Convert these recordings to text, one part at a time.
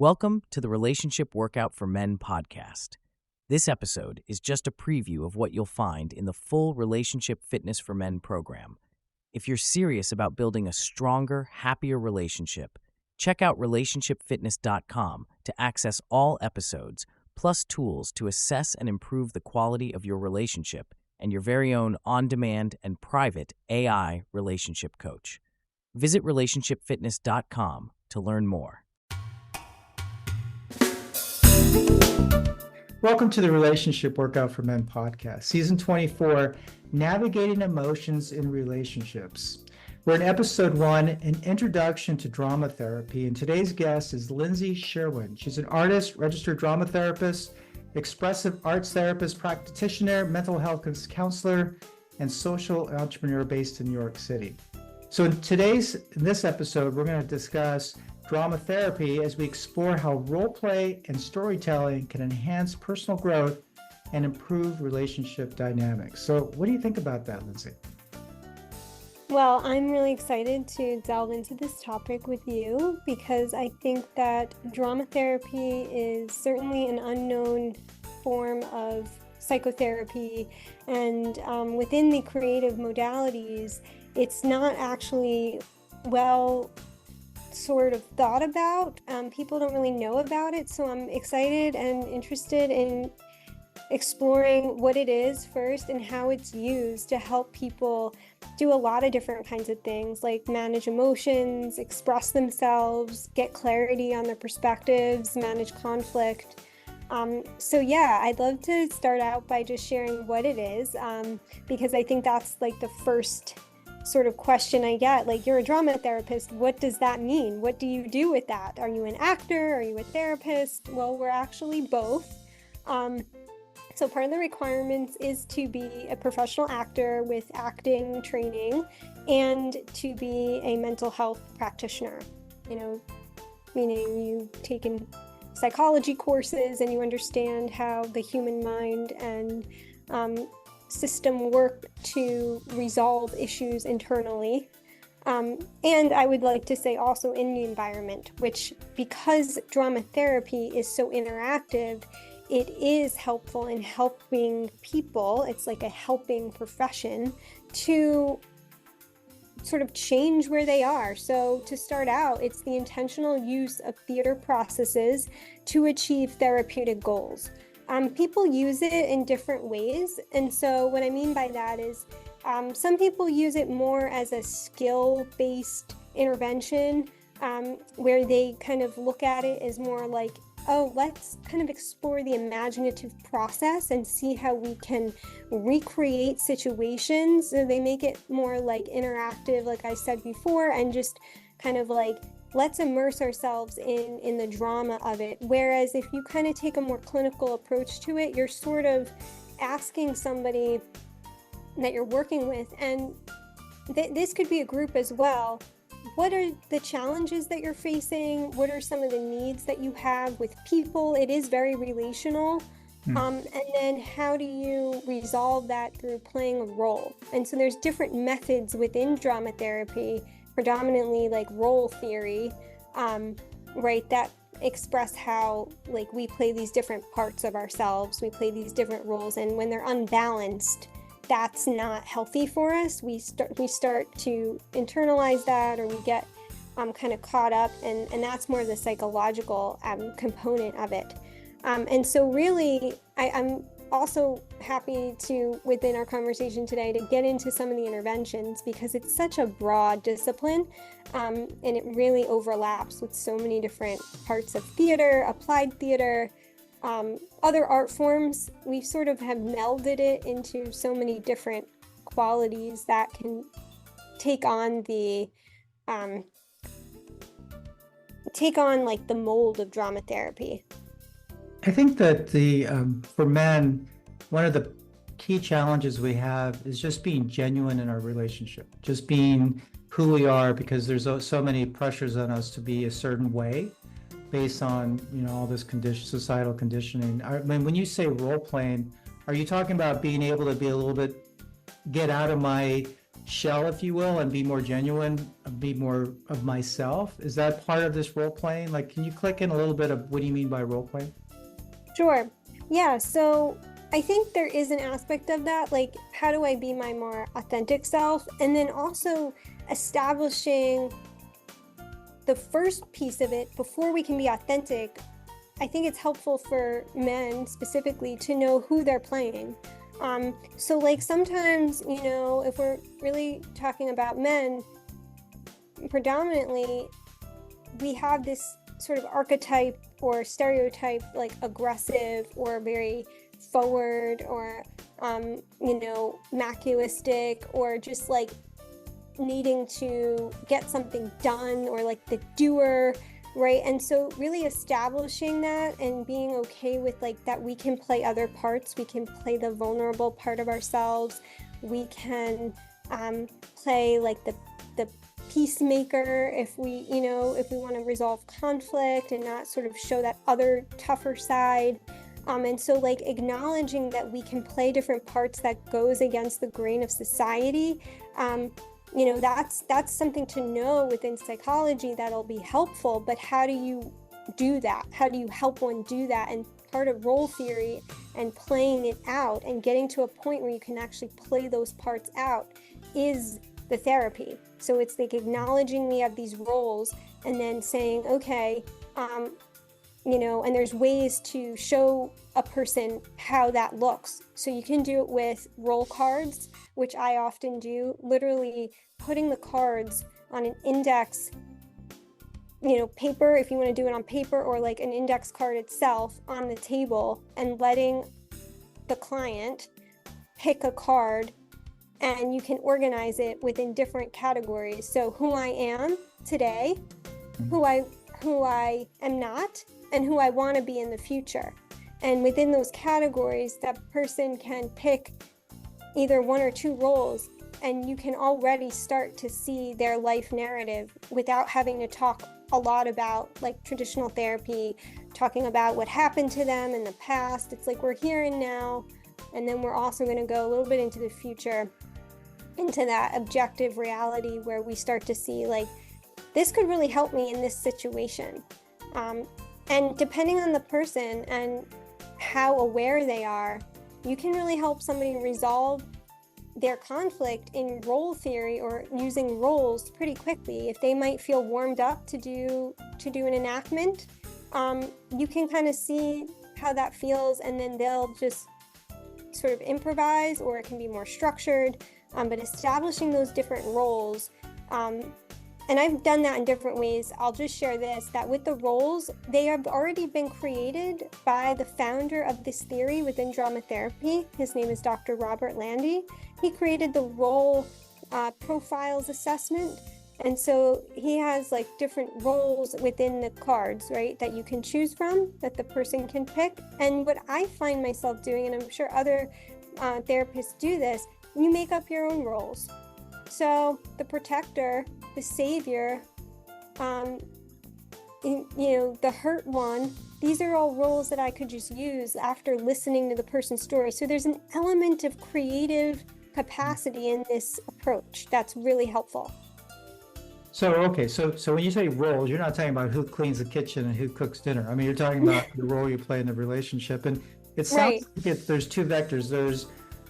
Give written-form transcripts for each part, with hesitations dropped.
Welcome to the Relationship Workout for Men podcast. This episode is just a preview of what you'll find in the full Relationship Fitness for Men program. If you're serious about building a stronger, happier relationship, check out relationshipfitness.com to access all episodes, plus tools to assess and improve the quality of your relationship and your very own on-demand and private AI relationship coach. Visit relationshipfitness.com to learn more. Welcome to the Relationship Workout for Men podcast, season 24, Navigating Emotions in Relationships. We're in episode 1, an introduction to drama therapy, and today's guest is Lindsey Sherwin. She's an artist, registered drama therapist, expressive arts therapist, practitioner, mental health counselor, and social entrepreneur based in New York City. So in this episode, we're going to discuss drama therapy as we explore how role play and storytelling can enhance personal growth and improve relationship dynamics. So what do you think about that, Lindsey? Well, I'm really excited to delve into this topic with you because I think that drama therapy is certainly an unknown form of psychotherapy, and within the creative modalities, it's not actually well sort of thought about. People don't really know about it, so I'm excited and interested in exploring what it is first and how it's used to help people do a lot of different kinds of things, like manage emotions, express themselves, get clarity on their perspectives, manage conflict. So yeah, I'd love to start out by just sharing what it is, because I think that's like the first sort of question I get. Like, you're a drama therapist, what does that mean? What do you do with that? Are you an actor? Are you a therapist? Well, we're actually both. So part of the requirements is to be a professional actor with acting training and to be a mental health practitioner, meaning you've taken psychology courses and you understand how the human mind and system work to resolve issues internally. And I would like to say also in the environment, which, because drama therapy is so interactive, it is helpful in helping people. It's like a helping profession to sort of change where they are. So to start out, it's the intentional use of theater processes to achieve therapeutic goals. People use it in different ways. And so what I mean by that is some people use it more as a skill-based intervention, where they kind of look at it as more like, oh, let's kind of explore the imaginative process and see how we can recreate situations. So they make it more like interactive, like I said before, and just kind of like, let's immerse ourselves in the drama of it. Whereas if you kind of take a more clinical approach to it, you're sort of asking somebody that you're working with, and this could be a group as well, what are the challenges that you're facing? What are some of the needs that you have with people? It is very relational. And then how do you resolve that through playing a role? And so there's different methods within drama therapy, predominantly like role theory, right, that express how like we play these different parts of ourselves, we play these different roles, and when they're unbalanced, that's not healthy for us. We start to internalize that, or we get kind of caught up, and that's more the psychological component of it. And so really, I'm also happy to, within our conversation today, to get into some of the interventions, because it's such a broad discipline, and it really overlaps with so many different parts of theater, applied theater, other art forms. We sort of have melded it into so many different qualities that can take on like the mold of drama therapy. I think that for men, one of the key challenges we have is just being genuine in our relationship, just being who we are, because there's so many pressures on us to be a certain way based on, all this societal conditioning. I mean, when you say role playing, are you talking about being able to be a little bit, get out of my shell, if you will, and be more genuine, be more of myself. Is that part of this role playing? Like, can you click in a little bit of what do you mean by role playing? Sure. Yeah. So I think there is an aspect of that. Like, how do I be my more authentic self? And then also establishing the first piece of it before we can be authentic. I think it's helpful for men specifically to know who they're playing. So like sometimes, if we're really talking about men, predominantly, we have this sort of archetype or stereotype, like aggressive or very forward or, machiavellistic, or just like needing to get something done, or like the doer, right? And so really establishing that and being okay with like that we can play other parts. We can play the vulnerable part of ourselves. We can play like the peacemaker if we want to resolve conflict and not sort of show that other tougher side. And so like acknowledging that we can play different parts that goes against the grain of society. That's something to know within psychology that'll be helpful, but how do you do that? How do you help one do that? And part of role theory and playing it out and getting to a point where you can actually play those parts out is the therapy. So it's like acknowledging we have these roles and then saying, okay, and there's ways to show a person how that looks. So you can do it with role cards, which I often do, literally putting the cards on an index, paper, if you want to do it on paper, or like an index card itself on the table, and letting the client pick a card, and you can organize it within different categories. So who I am today, who I am not, and who I want to be in the future. And within those categories, that person can pick either one or two roles, and you can already start to see their life narrative without having to talk a lot about like traditional therapy, talking about what happened to them in the past. It's like we're here and now, and then we're also going to go a little bit into the future, into that objective reality where we start to see like, this could really help me in this situation. And depending on the person and how aware they are, you can really help somebody resolve their conflict in role theory or using roles pretty quickly. If they might feel warmed up to do an enactment, you can kind of see how that feels, and then they'll just sort of improvise, or it can be more structured. But establishing those different roles, and I've done that in different ways. I'll just share this, that with the roles, they have already been created by the founder of this theory within drama therapy. His name is Dr. Robert Landy. He created the role profiles assessment. And so he has like different roles within the cards, right, that you can choose from, that the person can pick. And what I find myself doing, and I'm sure other therapists do this, you make up your own roles. So the protector, the savior, the hurt one, these are all roles that I could just use after listening to the person's story. So there's an element of creative capacity in this approach that's really helpful. So, okay, so when you say roles, you're not talking about who cleans the kitchen and who cooks dinner. I mean, you're talking about the role you play in the relationship. And it sounds like there's two vectors. There's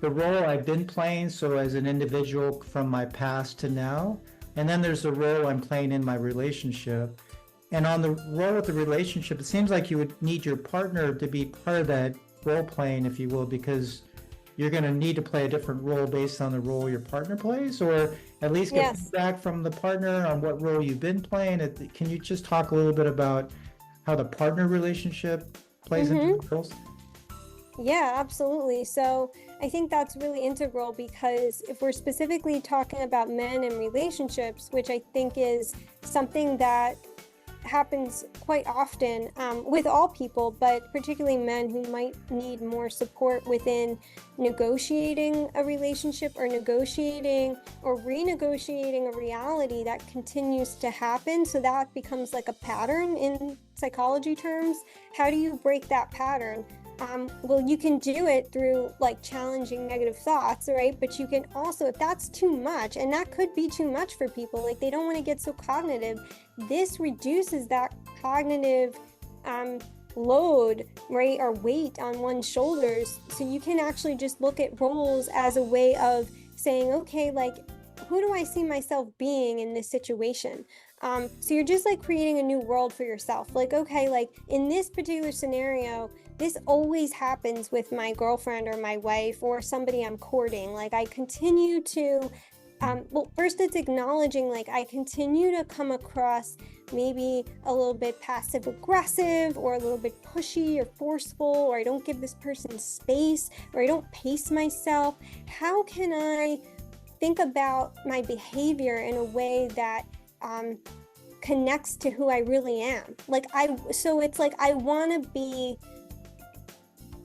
the role I've been playing, so as an individual from my past to now, and then there's the role I'm playing in my relationship. And on the role of the relationship, it seems like you would need your partner to be part of that role playing, if you will, because you're going to need to play a different role based on the role your partner plays, or at least get feedback from the partner on what role you've been playing. Can you just talk a little bit about how the partner relationship plays into the roles? Yeah, absolutely. So I think that's really integral, because if we're specifically talking about men and relationships, which I think is something that happens quite often with all people, but particularly men who might need more support within negotiating a relationship, or negotiating or renegotiating a reality that continues to happen. So that becomes like a pattern in psychology terms. How do you break that pattern? well, you can do it through like challenging negative thoughts, right? But you can also, if that's too much, and that could be too much for people, like they don't want to get so cognitive, this reduces that cognitive load, right, or weight on one's shoulders. So you can actually just look at roles as a way of saying, okay, like, who do I see myself being in this situation? So you're just like creating a new world for yourself. Like, okay, like in this particular scenario, this always happens with my girlfriend or my wife or somebody I'm courting. Like I continue to, well, first it's acknowledging, like I continue to come across maybe a little bit passive aggressive or a little bit pushy or forceful, or I don't give this person space, or I don't pace myself. How can I think about my behavior in a way that connects to who I really am? So it's like I want to be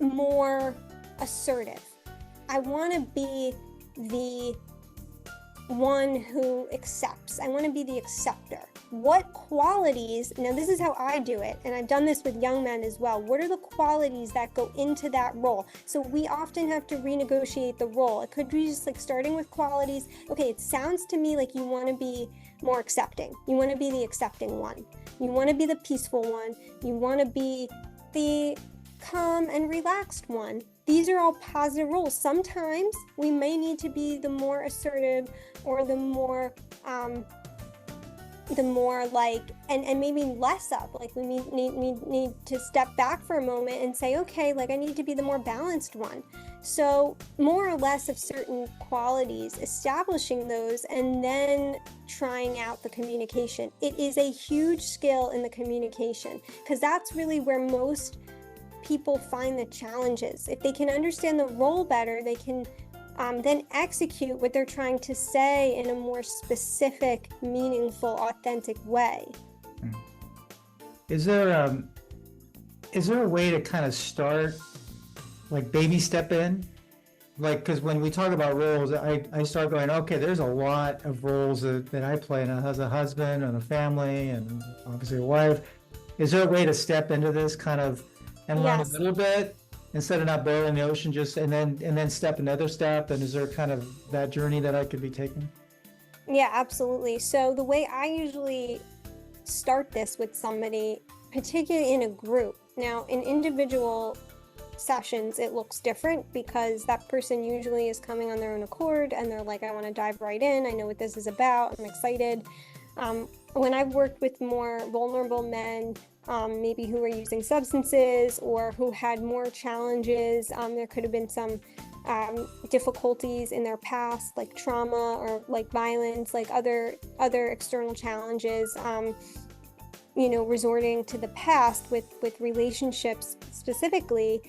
more assertive. I want to be the one who accepts. I want to be the acceptor. What qualities, now this is how I do it, and I've done this with young men as well. What are the qualities that go into that role? So we often have to renegotiate the role. It could be just like starting with qualities. Okay, it sounds to me like you want to be more accepting. You want to be the accepting one. You want to be the peaceful one. You want to be the calm and relaxed one. These are all positive roles. Sometimes we may need to be the more assertive or the more like, and maybe less up, like we need to step back for a moment and say, okay, like I need to be the more balanced one. So more or less of certain qualities, establishing those and then trying out the communication. It is a huge skill in the communication, because that's really where most people find the challenges. If they can understand the role better, they can then execute what they're trying to say in a more specific, meaningful, authentic way. Is there a way to kind of start, like baby step in? Like, because when we talk about roles, I start going, okay, there's a lot of roles that I play as a husband and a family and obviously a wife. Is there a way to step into this kind of and learn a little bit instead of not boiling the ocean, just and then step another step? And is there kind of that journey that I could be taking? Yeah, absolutely. So the way I usually start this with somebody, particularly in a group, now in individual sessions it looks different, because that person usually is coming on their own accord and they're like, I want to dive right in, I know what this is about, I'm excited. When I've worked with more vulnerable men, maybe who were using substances or who had more challenges, there could have been some difficulties in their past, like trauma or like violence, like other external challenges, resorting to the past with relationships specifically,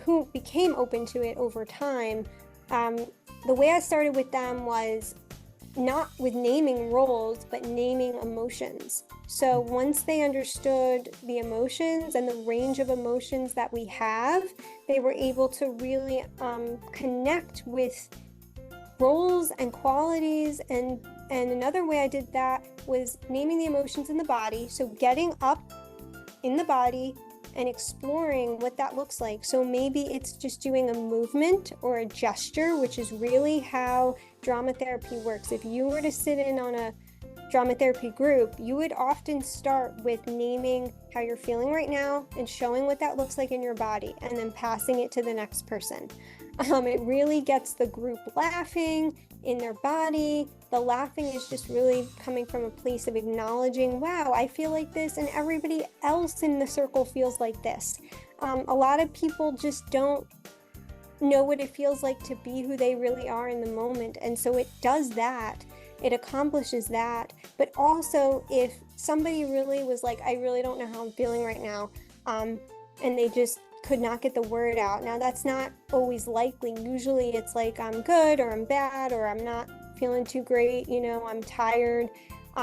who became open to it over time. The way I started with them was not with naming roles, but naming emotions. So once they understood the emotions and the range of emotions that we have, they were able to really connect with roles and qualities. And another way I did that was naming the emotions in the body. So getting up in the body and exploring what that looks like. So maybe it's just doing a movement or a gesture, which is really how drama therapy works. If you were to sit in on a drama therapy group, you would often start with naming how you're feeling right now and showing what that looks like in your body, and then passing it to the next person. It really gets the group laughing in their body. The laughing is just really coming from a place of acknowledging, wow, I feel like this and everybody else in the circle feels like this. A lot of people just don't know what it feels like to be who they really are in the moment. And so it does that. It accomplishes that. But also, if somebody really was like, I really don't know how I'm feeling right now, and they just could not get the word out. Now, that's not always likely. Usually it's like, I'm good, or I'm bad, or I'm not feeling too great, I'm tired.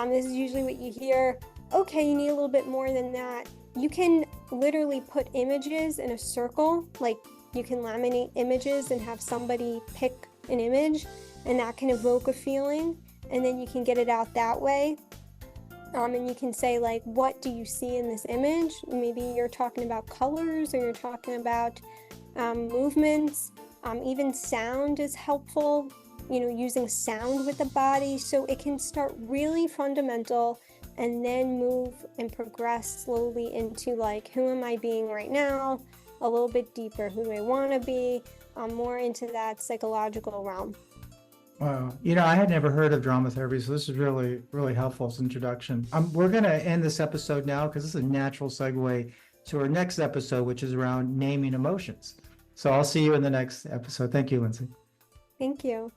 This is usually what you hear. Okay, you need a little bit more than that. You can literally put images in a circle, like you can laminate images and have somebody pick an image, and that can evoke a feeling, and then you can get it out that way. And you can say, like, what do you see in this image? Maybe you're talking about colors, or you're talking about movements. Even sound is helpful, using sound with the body. So it can start really fundamental and then move and progress slowly into, like, who am I being right now? A little bit deeper, who do I want to be? More into that psychological realm. Wow. I had never heard of drama therapy, so this is really, really helpful as introduction. We're going to end this episode now because this is a natural segue to our next episode, which is around naming emotions. So I'll see you in the next episode. Thank you, Lindsey. Thank you.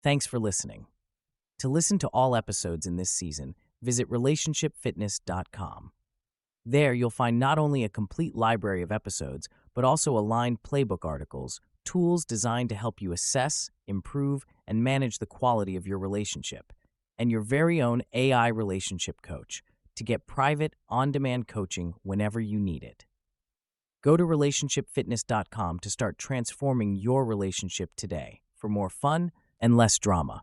Thanks for listening. To listen to all episodes in this season, visit relationshipfitness.com. There, you'll find not only a complete library of episodes, but also aligned playbook articles, tools designed to help you assess, improve, and manage the quality of your relationship, and your very own AI relationship coach to get private, on-demand coaching whenever you need it. Go to relationshipfitness.com to start transforming your relationship today for more fun and less drama.